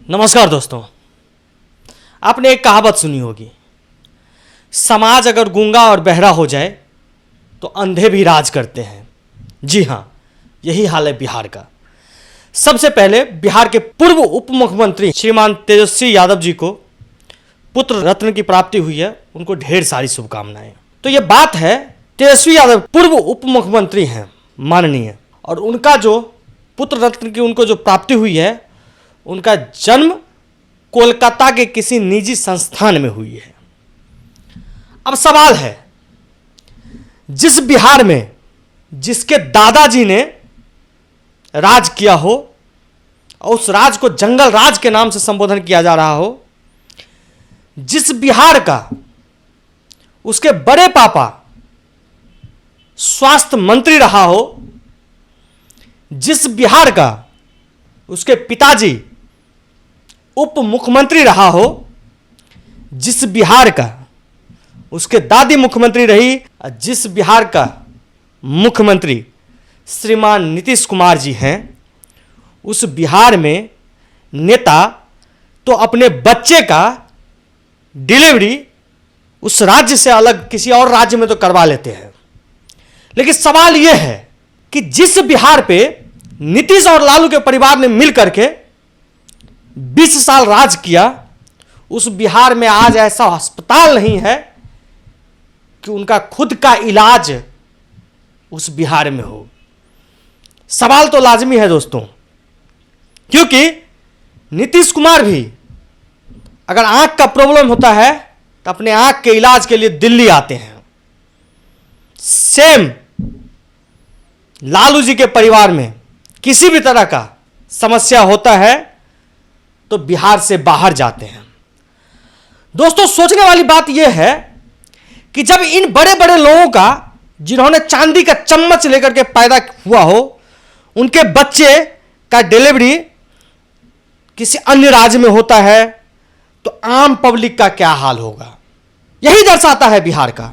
नमस्कार दोस्तों, आपने एक कहावत सुनी होगी, समाज अगर गूंगा और बहरा हो जाए तो अंधे भी राज करते हैं। जी हाँ, यही हाल है बिहार का। सबसे पहले बिहार के पूर्व उप मुख्यमंत्री श्रीमान तेजस्वी यादव जी को पुत्र रत्न की प्राप्ति हुई है, उनको ढेर सारी शुभकामनाएं। तो ये बात है, तेजस्वी यादव पूर्व उप मुख्यमंत्री हैं माननीय, और उनका जो पुत्र रत्न की उनको जो प्राप्ति हुई है, उनका जन्म कोलकाता के किसी निजी संस्थान में हुई है। अब सवाल है, जिस बिहार में जिसके दादाजी ने राज किया हो और उस राज को जंगल राज के नाम से संबोधन किया जा रहा हो, जिस बिहार का उसके बड़े पापा स्वास्थ्य मंत्री रहा हो, जिस बिहार का उसके पिताजी उप मुख्यमंत्री रहा हो, जिस बिहार का उसके दादी मुख्यमंत्री रही, जिस बिहार का मुख्यमंत्री श्रीमान नीतीश कुमार जी हैं, उस बिहार में नेता तो अपने बच्चे का डिलीवरी उस राज्य से अलग किसी और राज्य में तो करवा लेते हैं। लेकिन सवाल यह है कि जिस बिहार पे नीतीश और लालू के परिवार ने मिल करके 20 साल राज किया, उस बिहार में आज ऐसा अस्पताल नहीं है कि उनका खुद का इलाज उस बिहार में हो। सवाल तो लाजमी है दोस्तों, क्योंकि नीतीश कुमार भी अगर आंख का प्रॉब्लम होता है तो अपने आंख के इलाज के लिए दिल्ली आते हैं। सेम लालू जी के परिवार में किसी भी तरह का समस्या होता है तो बिहार से बाहर जाते हैं। दोस्तों, सोचने वाली बात यह है कि जब इन बड़े बड़े लोगों का, जिन्होंने चांदी का चम्मच लेकर के पैदा हुआ हो, उनके बच्चे का डिलीवरी किसी अन्य राज्य में होता है तो आम पब्लिक का क्या हाल होगा। यही दर्शाता है बिहार का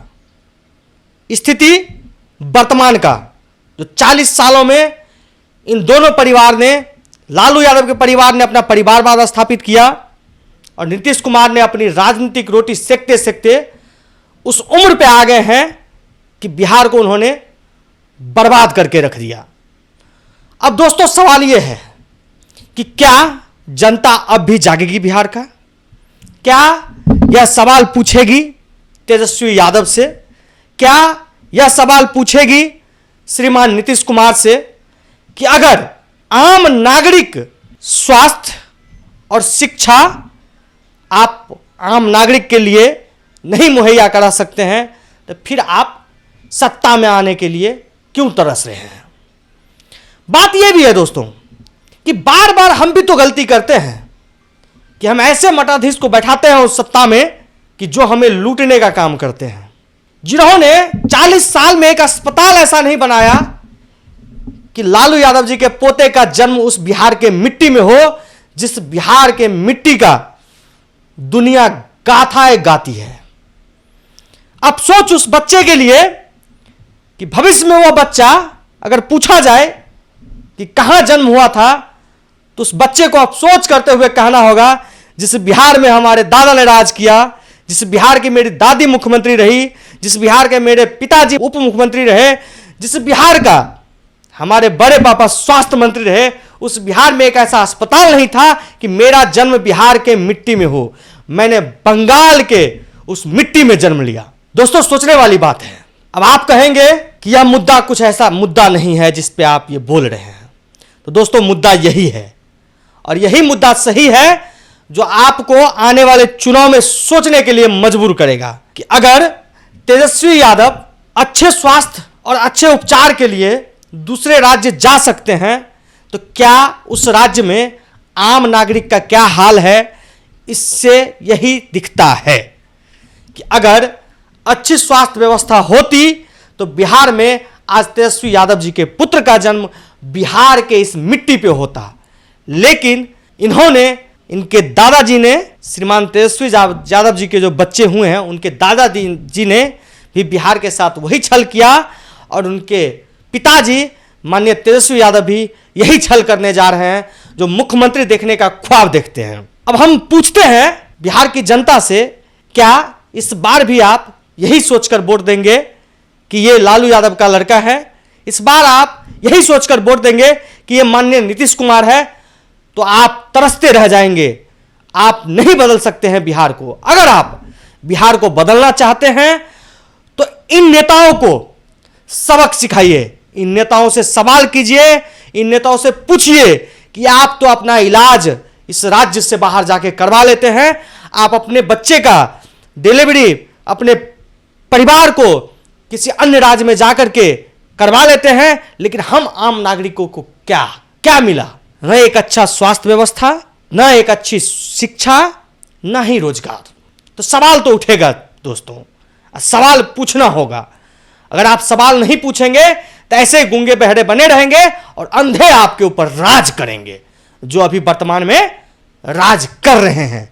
स्थिति वर्तमान का, जो 40 सालों में इन दोनों परिवार ने, लालू यादव के परिवार ने अपना परिवारवाद स्थापित किया और नीतीश कुमार ने अपनी राजनीतिक रोटी सेकते सेकते उस उम्र पे आ गए हैं कि बिहार को उन्होंने बर्बाद करके रख दिया। अब दोस्तों, सवाल यह है कि क्या जनता अब भी जागेगी बिहार का? क्या यह सवाल पूछेगी तेजस्वी यादव से? क्या यह सवाल पूछेगी श्रीमान नीतीश कुमार से कि अगर आम नागरिक स्वास्थ्य और शिक्षा आप आम नागरिक के लिए नहीं मुहैया करा सकते हैं तो फिर आप सत्ता में आने के लिए क्यों तरस रहे हैं? बात यह भी है दोस्तों कि बार बार हम भी तो गलती करते हैं कि हम ऐसे मठाधीश को बैठाते हैं उस सत्ता में कि जो हमें लूटने का काम करते हैं, जिन्होंने 40 साल में एक अस्पताल ऐसा नहीं बनाया कि लालू यादव जी के पोते का जन्म उस बिहार के मिट्टी में हो, जिस बिहार के मिट्टी का दुनिया गाथाएं गाती है। अब सोच उस बच्चे के लिए कि भविष्य में वह बच्चा अगर पूछा जाए कि कहां जन्म हुआ था, तो उस बच्चे को अफसोस करते हुए कहना होगा, जिस बिहार में हमारे दादा ने राज किया, जिस बिहार की मेरी दादी मुख्यमंत्री रही, जिस बिहार के मेरे पिताजी उप मुख्यमंत्री रहे, जिस बिहार का हमारे बड़े पापा स्वास्थ्य मंत्री रहे, उस बिहार में एक ऐसा अस्पताल नहीं था कि मेरा जन्म बिहार के मिट्टी में हो। मैंने बंगाल के उस मिट्टी में जन्म लिया। दोस्तों, सोचने वाली बात है। अब आप कहेंगे कि यह मुद्दा कुछ ऐसा मुद्दा नहीं है जिस पे आप ये बोल रहे हैं। तो दोस्तों, मुद्दा यही है, और यही मुद्दा सही है जो आपको आने वाले चुनाव में सोचने के लिए मजबूर करेगा कि अगर तेजस्वी यादव अच्छे स्वास्थ्य और अच्छे उपचार के लिए दूसरे राज्य जा सकते हैं तो क्या उस राज्य में आम नागरिक का क्या हाल है? इससे यही दिखता है कि अगर अच्छी स्वास्थ्य व्यवस्था होती तो बिहार में आज तेजस्वी यादव जी के पुत्र का जन्म बिहार के इस मिट्टी पे होता। लेकिन इनके दादाजी ने, श्रीमान तेजस्वी यादव जी के जो बच्चे हुए हैं, उनके दादाजी जी ने भी बिहार के साथ वही छल किया और उनके पिताजी माननीय तेजस्वी यादव भी यही छल करने जा रहे हैं। जो मुख्यमंत्री देखने का ख्वाब देखते हैं। अब हम पूछते हैं बिहार की जनता से, क्या इस बार भी आप यही सोचकर वोट देंगे कि ये लालू यादव का लड़का है? इस बार आप यही सोचकर वोट देंगे कि ये माननीय नीतीश कुमार है? तो आप तरसते रह जाएंगे। आप नहीं बदल सकते हैं बिहार को। अगर आप बिहार को बदलना चाहते हैं तो इन नेताओं को सबक सिखाइए, इन नेताओं से सवाल कीजिए, इन नेताओं से पूछिए कि आप तो अपना इलाज इस राज्य से बाहर जाके करवा लेते हैं, आप अपने बच्चे का डिलीवरी अपने परिवार को किसी अन्य राज्य में जाकर के करवा लेते हैं, लेकिन हम आम नागरिकों को क्या क्या मिला? न एक अच्छा स्वास्थ्य व्यवस्था, न एक अच्छी शिक्षा, न ही रोजगार। तो सवाल तो उठेगा दोस्तों, सवाल पूछना होगा। अगर आप सवाल नहीं पूछेंगे तो ऐसे गूंगे बहरे बने रहेंगे और अंधे आपके ऊपर राज करेंगे, जो अभी वर्तमान में राज कर रहे हैं।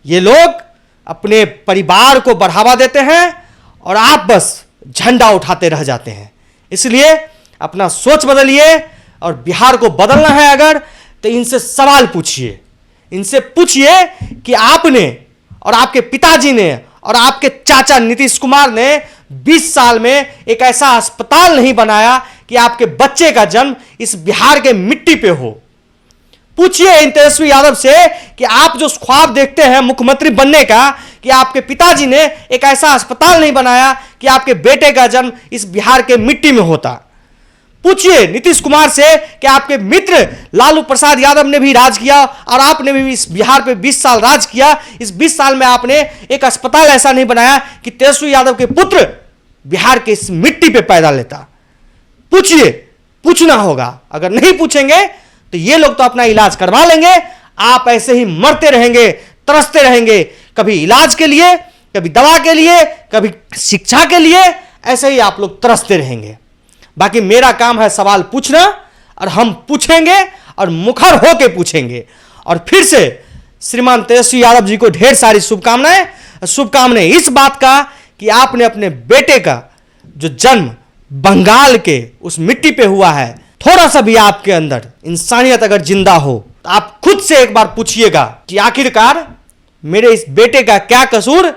ये लोग अपने परिवार को बढ़ावा देते हैं और आप बस झंडा उठाते रह जाते हैं। इसलिए अपना सोच बदलिए और बिहार को बदलना है अगर, तो इनसे सवाल पूछिए। इनसे पूछिए कि आपने और आपके पिताजी ने और आपके चाचा नीतीश कुमार ने 20 साल में एक ऐसा अस्पताल नहीं बनाया कि आपके बच्चे का जन्म इस बिहार के मिट्टी पे हो। पूछिए इन तेजस्वी यादव से कि आप जो ख्वाब देखते हैं मुख्यमंत्री बनने का, कि आपके पिताजी ने एक ऐसा अस्पताल नहीं बनाया कि आपके बेटे का जन्म इस बिहार के मिट्टी में होता। पूछिए नीतीश कुमार से कि आपके मित्र लालू प्रसाद यादव ने भी राज किया और आपने भी इस बिहार पे 20 साल राज किया। इस 20 साल में आपने एक अस्पताल ऐसा नहीं बनाया कि तेजस्वी यादव के पुत्र बिहार के इस मिट्टी पे पैदा लेता। पूछिए, पूछना होगा। अगर नहीं पूछेंगे तो ये लोग तो अपना इलाज करवा लेंगे, आप ऐसे ही मरते रहेंगे, तरसते रहेंगे, कभी इलाज के लिए, कभी दवा के लिए, कभी शिक्षा के लिए, ऐसे ही आप लोग तरसते रहेंगे। बाकी मेरा काम है सवाल पूछना, और हम पूछेंगे और मुखर होके पूछेंगे। और फिर से श्रीमान तेजस्वी यादव जी को ढेर सारी शुभकामनाएं इस बात का कि आपने अपने बेटे का जो जन्म बंगाल के उस मिट्टी पे हुआ है, थोड़ा सा भी आपके अंदर इंसानियत अगर जिंदा हो तो आप खुद से एक बार पूछिएगा कि आखिरकार मेरे इस बेटे का क्या कसूर,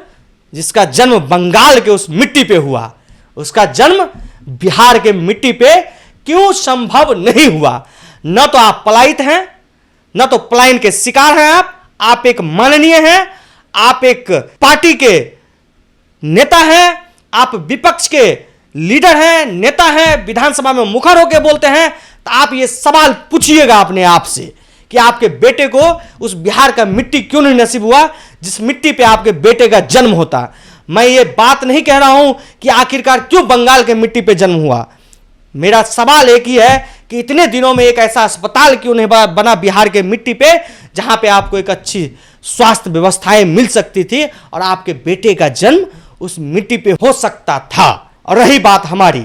जिसका जन्म बंगाल के उस मिट्टी पे हुआ, उसका जन्म बिहार के मिट्टी पे क्यों संभव नहीं हुआ? न तो आप पलायित हैं, न तो पलायन के शिकार हैं। आप एक माननीय हैं, आप एक पार्टी के नेता हैं, आप विपक्ष के लीडर हैं, नेता हैं, विधानसभा में मुखर होकर बोलते हैं। तो आप ये सवाल पूछिएगा अपने आप से कि आपके बेटे को उस बिहार का मिट्टी क्यों नहीं नसीब हुआ जिस मिट्टी पे आपके बेटे का जन्म होता। मैं ये बात नहीं कह रहा हूं कि आखिरकार क्यों बंगाल के मिट्टी पे जन्म हुआ। मेरा सवाल एक ही है कि इतने दिनों में एक ऐसा अस्पताल क्यों नहीं बना बिहार के मिट्टी पे, जहां पे आपको एक अच्छी स्वास्थ्य व्यवस्थाएं मिल सकती थी और आपके बेटे का जन्म उस मिट्टी पे हो सकता था। और रही बात हमारी,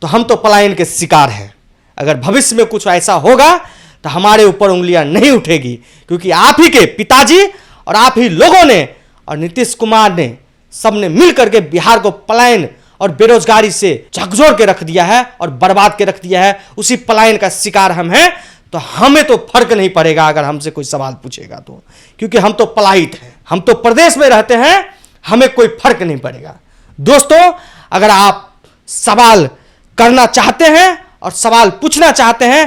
तो हम तो पलायन के शिकार हैं। अगर भविष्य में कुछ ऐसा होगा तो हमारे ऊपर उंगलियां नहीं उठेगी, क्योंकि आप ही के पिताजी और आप ही लोगों ने और नीतीश कुमार ने सबने मिल करके बिहार को पलायन और बेरोजगारी से झकझोर के रख दिया है और बर्बाद के रख दिया है। उसी पलायन का शिकार हम हैं। तो हमें तो फर्क नहीं पड़ेगा अगर हमसे कोई सवाल पूछेगा तो, क्योंकि हम तो पलायित हैं, हम तो प्रदेश में रहते हैं, हमें कोई फर्क नहीं पड़ेगा। दोस्तों, अगर आप सवाल करना चाहते हैं और सवाल पूछना चाहते हैं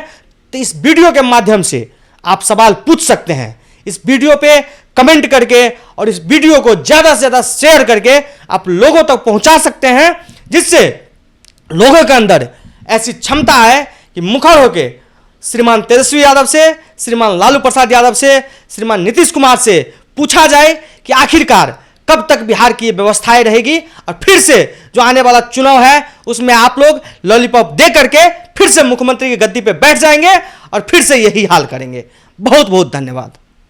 तो इस वीडियो के माध्यम से आप सवाल पूछ सकते हैं। इस वीडियो पे कमेंट करके और इस वीडियो को ज्यादा से ज्यादा शेयर करके आप लोगों तक पहुंचा सकते हैं, जिससे लोगों के अंदर ऐसी क्षमता है कि मुखर होके श्रीमान तेजस्वी यादव से, श्रीमान लालू प्रसाद यादव से, श्रीमान नीतीश कुमार से पूछा जाए कि आखिरकार कब तक बिहार की व्यवस्थाएं रहेगी। और फिर से जो आने वाला चुनाव है उसमें आप लोग लॉलीपॉप दे करके फिर से मुख्यमंत्री की गद्दी पे बैठ जाएंगे और फिर से यही हाल करेंगे। बहुत बहुत धन्यवाद।